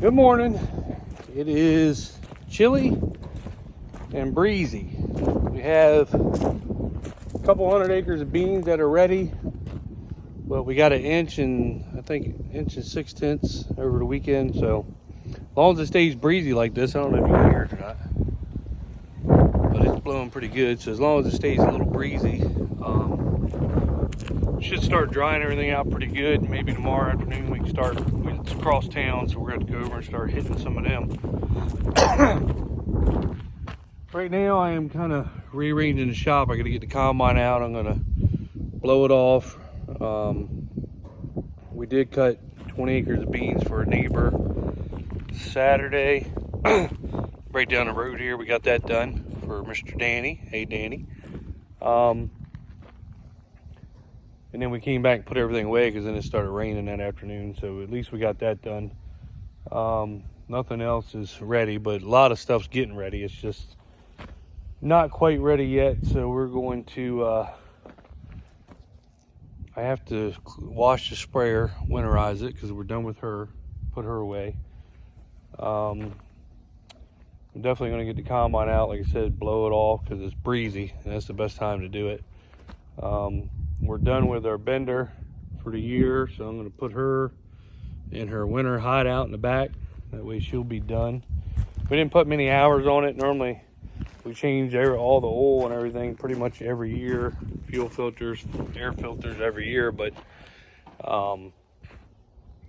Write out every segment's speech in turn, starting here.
Good morning. It is chilly and breezy. We have a couple hundred acres of beans that are ready, but we got an inch and I think inch and 6/10 over the weekend. So as long as it stays breezy like this, I don't know if you can hear it or not, but it's blowing pretty good. So as long as it stays a little breezy, should start drying everything out pretty good. Maybe tomorrow afternoon we can start. It's across town, so we're going to go over and start hitting some of them. Right now I am kind of rearranging the shop. I got to get the combine out. I'm going to blow it off. We did cut 20 acres of beans for a neighbor Saturday. Right down the road here, we got that done for Mr. Danny. Hey Danny. And then we came back and put everything away because then it started raining that afternoon. So at least we got that done. Nothing else is ready, but a lot of stuff's getting ready. It's just not quite ready yet. So we're going to, I have to wash the sprayer, winterize it because we're done with her, put her away. I'm definitely going to get the combine out, like I said, blow it off because it's breezy and that's the best time to do it. We're done with our bender for the year, so I'm going to put her in her winter hideout in the back. That way she'll be done. We didn't put many hours on it. Normally we change all the oil and everything pretty much every year. Fuel filters, air filters every year, but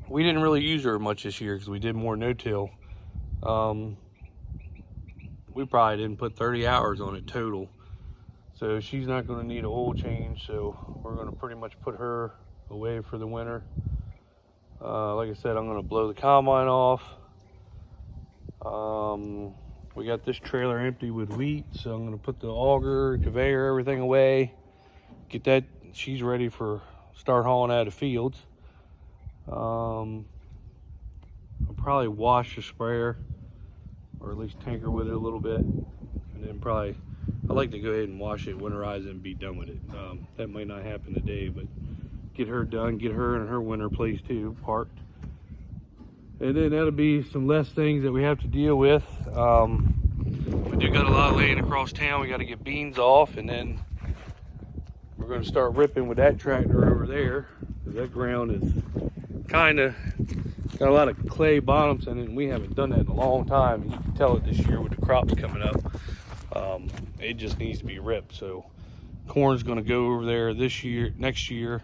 we didn't really use her much this year because we did more no-till. We probably didn't put 30 hours on it total. So she's not going to need an oil change, so we're going to pretty much put her away for the winter. Like I said, I'm going to blow the combine off. We got this trailer empty with wheat, so I'm going to put the auger, conveyor, everything away. Get that, she's ready for start hauling out of fields. I'll probably wash the sprayer, or at least tinker with it a little bit, and then probably I like to go ahead and wash it, winterize it, and be done with it. That might not happen today, but get her done, get her in her winter place too, parked. And then that'll be some less things that we have to deal with. We do got a lot laying across town. We got to get beans off, and then we're going to start ripping with that tractor over there, because that ground is kind of got a lot of clay bottoms in it, and we haven't done that in a long time. You can tell it this year with the crops coming up. It just needs to be ripped. So corn's going to go over there this year, next year.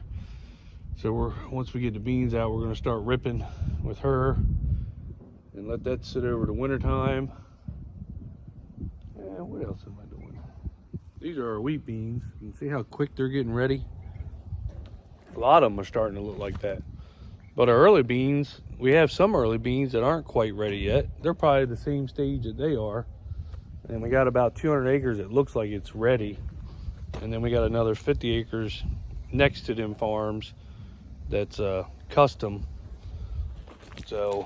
So once we get the beans out, we're going to start ripping with her and let that sit over the winter time. And what else am I doing? These are our wheat beans. You can see how quick they're getting ready. A lot of them are starting to look like that. But our early beans, we have some early beans that aren't quite ready yet. They're probably the same stage that they are. And we got about 200 acres that looks like it's ready. And then we got another 50 acres next to them farms that's custom. So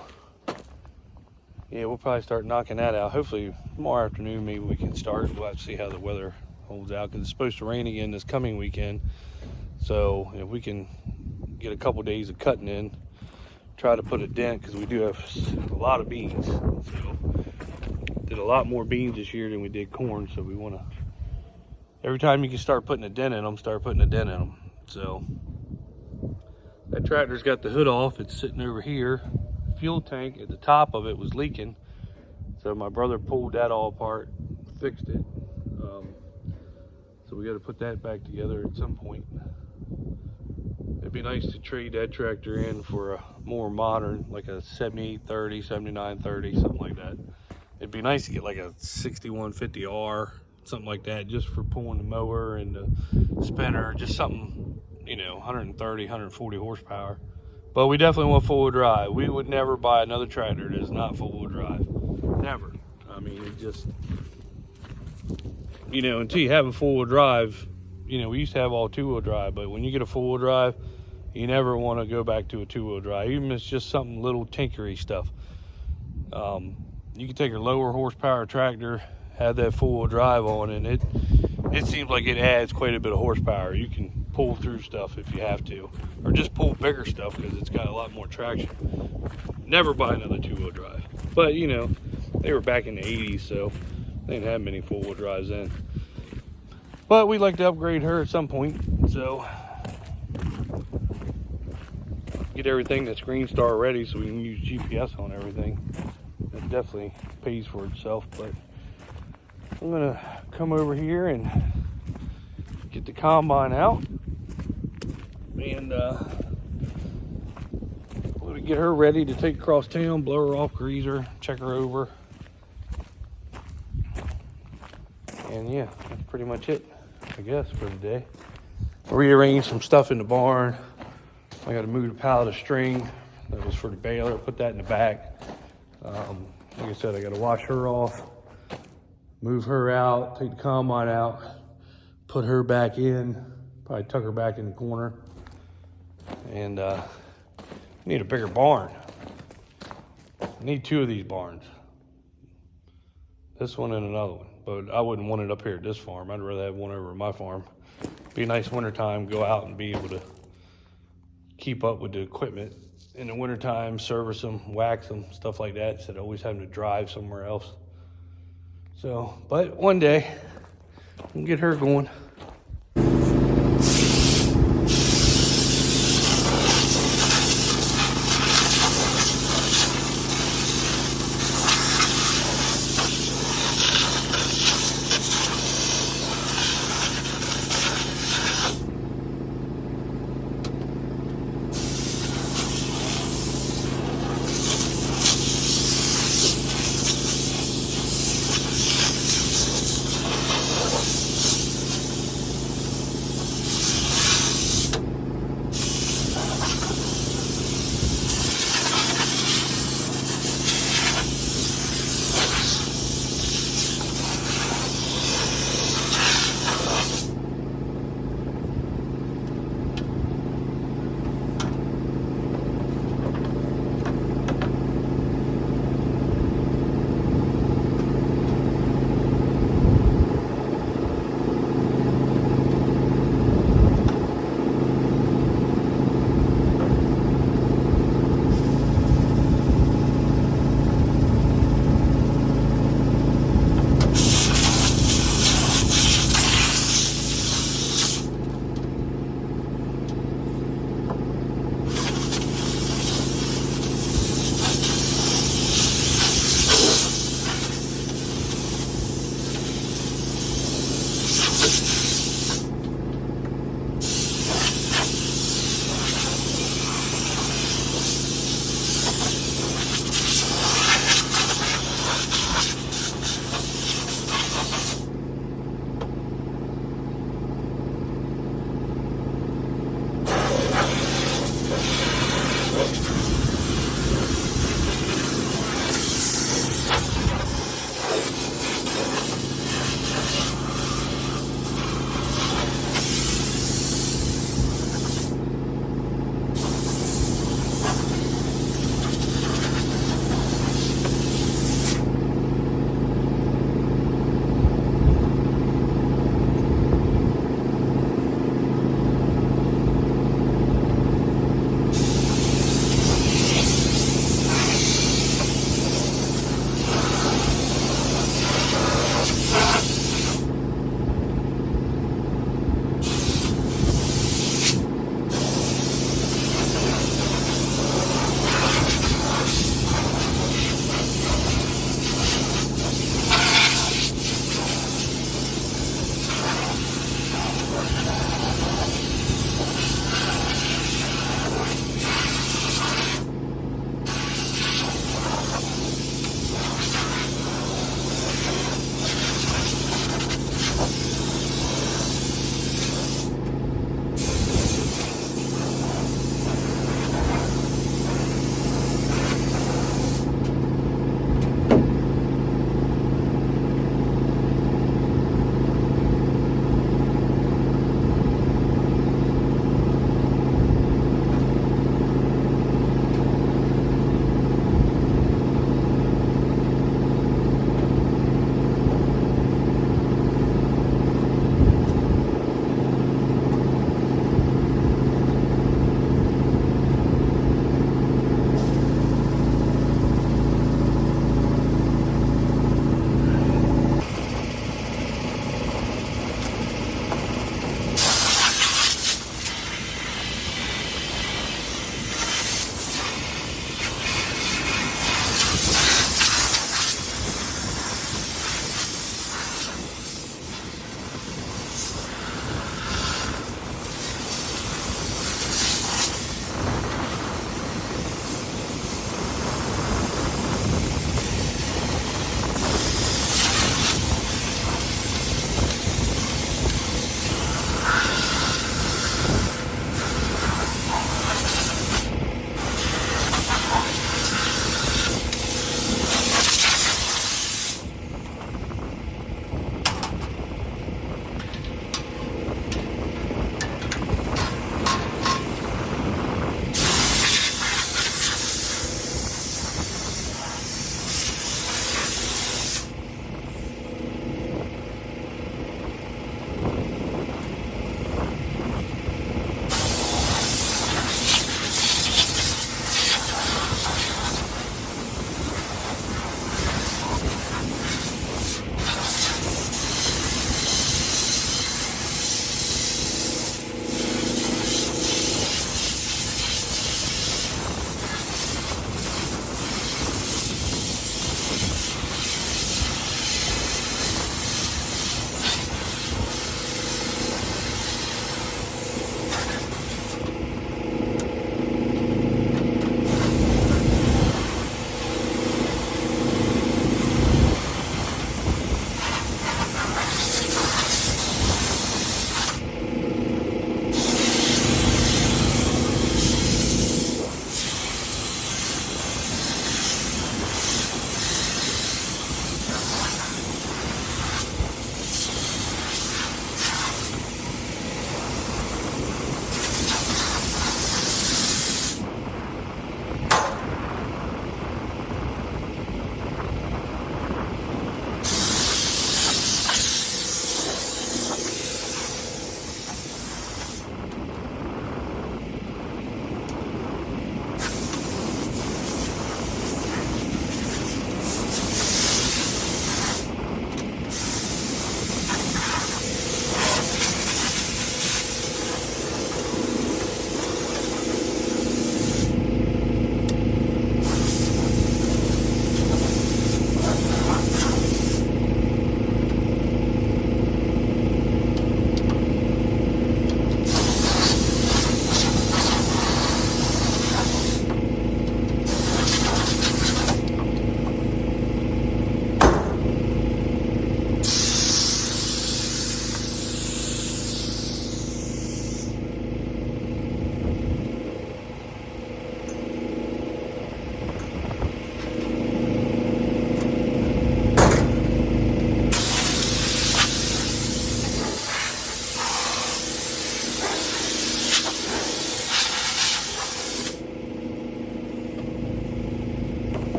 yeah, we'll probably start knocking that out. Hopefully tomorrow afternoon maybe we can start. We'll have to see how the weather holds out because it's supposed to rain again this coming weekend. So if we can get a couple days of cutting in, try to put a dent, because we do have a lot of beans. So did a lot more beans this year than we did corn, so we want to, every time you can start putting a dent in them, start putting a dent in them. So that tractor's got the hood off. It's sitting over here. Fuel tank at the top of it was leaking, so my brother pulled that all apart, fixed it. So we got to put that back together at some point. It'd be nice to trade that tractor in for a more modern, like a 7830, 7930, something like that. It'd be nice to get like a 6150R, something like that, just for pulling the mower and the spinner, just something, you know, 130, 140 horsepower. But we definitely want four-wheel drive. We would never buy another tractor that is not four-wheel drive. Never. I mean, it just, you know, until you have a four-wheel drive, you know, we used to have all two-wheel drive, but when you get a four-wheel drive, you never want to go back to a two-wheel drive, even if it's just something little tinkery stuff. You can take a lower horsepower tractor, have that four-wheel drive on, and it seems like it adds quite a bit of horsepower. You can pull through stuff if you have to, or just pull bigger stuff because it's got a lot more traction. Never buy another 2-wheel drive. But you know, they were back in the 80s, so they didn't have many 4-wheel drives then. But we'd like to upgrade her at some point, so get everything that's Green Star ready so we can use GPS on everything. It definitely pays for itself. But I'm gonna come over here and get the combine out and we'll get her ready to take across town, blow her off, grease her, check her over, and yeah, that's pretty much it, I guess, for the day. Rearrange some stuff in the barn. I got to move the pallet of string that was for the baler, put that in the back. Like I said, I got to wash her off, move her out, take the combine out, put her back in, probably tuck her back in the corner, and need a bigger barn. I need 2 of these barns, this one and another one, but I wouldn't want it up here at this farm. I'd rather have one over at my farm. Be a nice wintertime, go out and be able to keep up with the equipment in the wintertime, service them, wax them, stuff like that, instead of always having to drive somewhere else. So, but one day we'll get her going.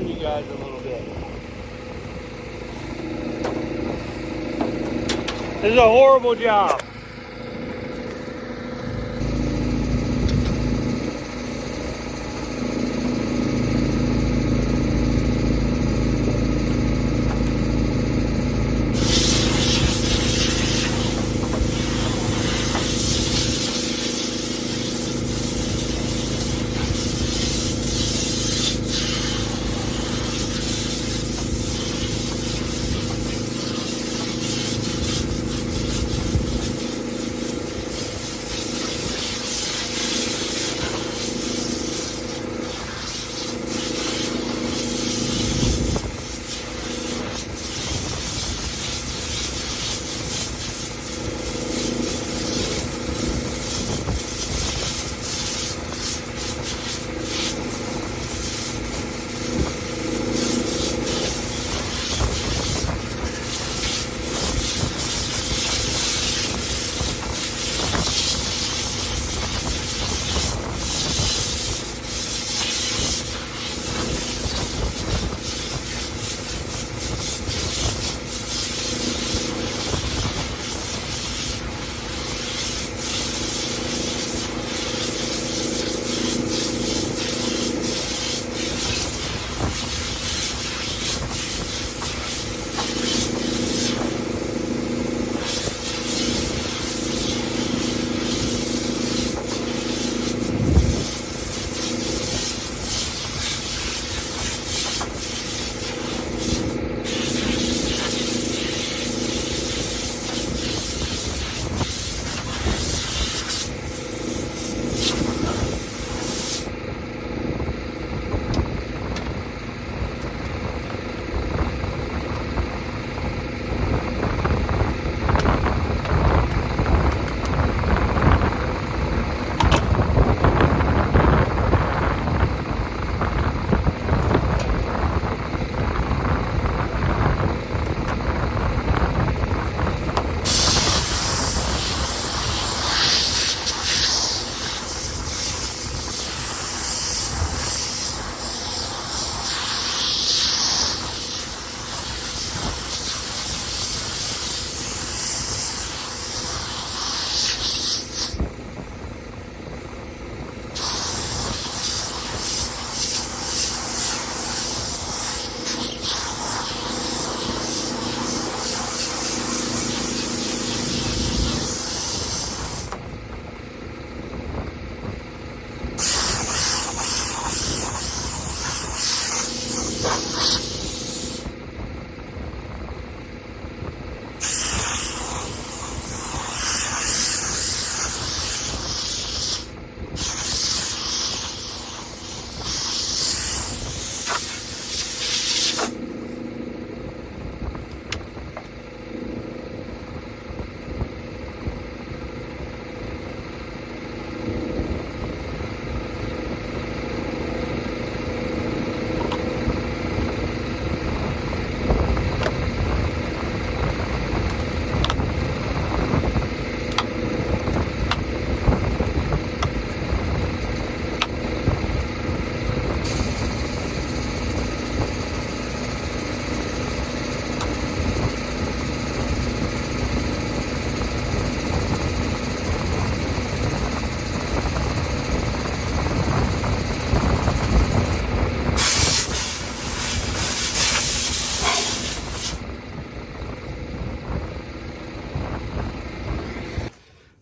turn you guys a little bit. This is a horrible job.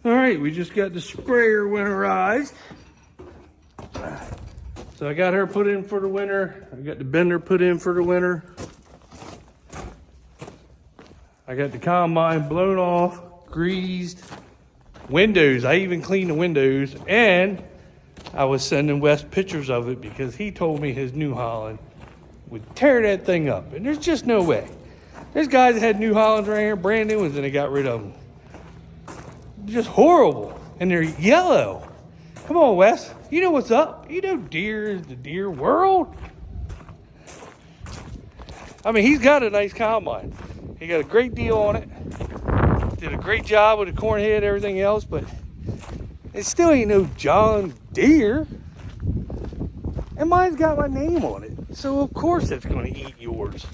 All right, we just got the sprayer winterized. So I got her put in for the winter. I got the bender put in for the winter. I got the combine blown off, greased. Windows, I even cleaned the windows, and I was sending Wes pictures of it because he told me his New Holland would tear that thing up. And there's just no way. There's guys that had New Hollands right here, brand new ones, and they got rid of them. Just horrible. And they're yellow. Come on, Wes. You know what's up. You know deer is the deer world. I mean, he's got a nice combine. He got a great deal on it. Did a great job with the corn head and everything else, but it still ain't no John Deere. And mine's got my name on it. So of course it's going to eat yours.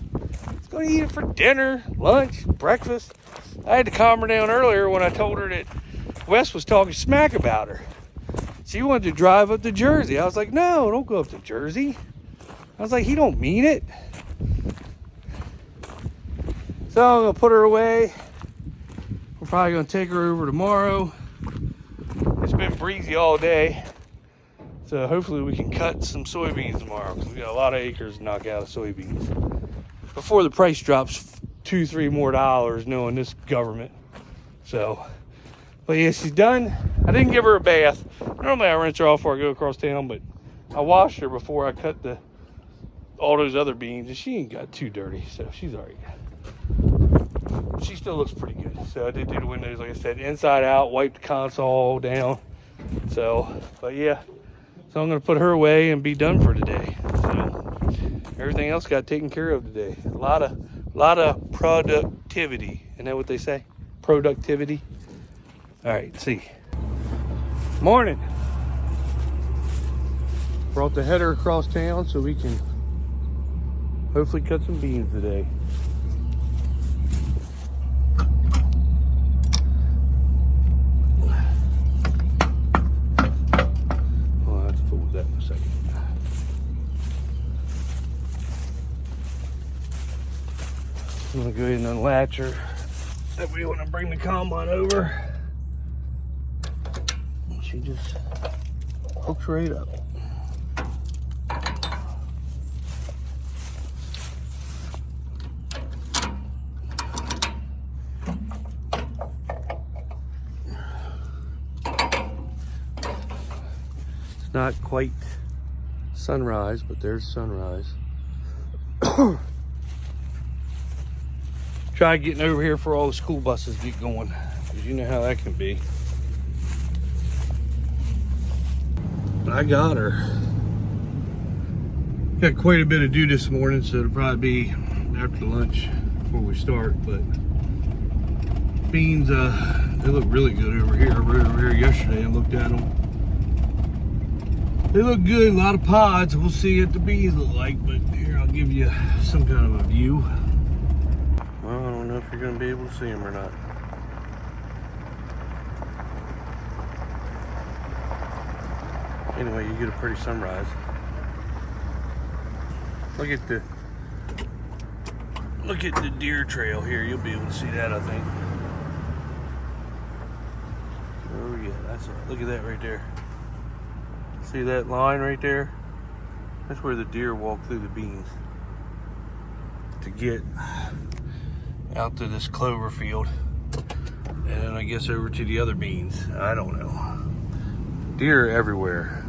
It's going to eat it for dinner, lunch, breakfast. I had to calm her down earlier when I told her that Wes was talking smack about her. She wanted to drive up to Jersey. I was like, no, don't go up to Jersey. I was like, he don't mean it. So I'm going to put her away. We're probably going to take her over tomorrow. It's been breezy all day. So hopefully we can cut some soybeans tomorrow, because we got a lot of acres to knock out of soybeans before the price drops $2-3 more knowing this government. So, but yeah, she's done. I didn't give her a bath. Normally I rinse her off before I go across town, but I washed her before I cut all those other beans, and she ain't got too dirty, so she's all right. She still looks pretty good. So I did do the windows, like I said, inside out, wiped the console down. So, but yeah. So I'm going to put her away and be done for today. So everything else got taken care of today. A lot of productivity. Isn't that what they say? Productivity. All right, see. Morning. Brought the header across town so we can hopefully cut some beans today. That in a second. I'm gonna go ahead and unlatch her. That way when I bring the combine over, she just hooks right up. Not quite sunrise, but there's sunrise. Try getting over here for all the school buses get going, because you know how that can be. But I got her. Got quite a bit to do this morning, so it'll probably be after lunch before we start. But beans, they look really good over here. I rode over here yesterday and looked at them. They look good, a lot of pods. We'll see what the bees look like, but here I'll give you some kind of a view. Well, I don't know if you're gonna be able to see them or not. Anyway, you get a pretty sunrise. Look at the deer trail here. You'll be able to see that, I think. Oh yeah, that's it. Look at that right there. See that line right there? That's where the deer walk through the beans to get out to this clover field, and then I guess over to the other beans. I don't know. Deer are everywhere.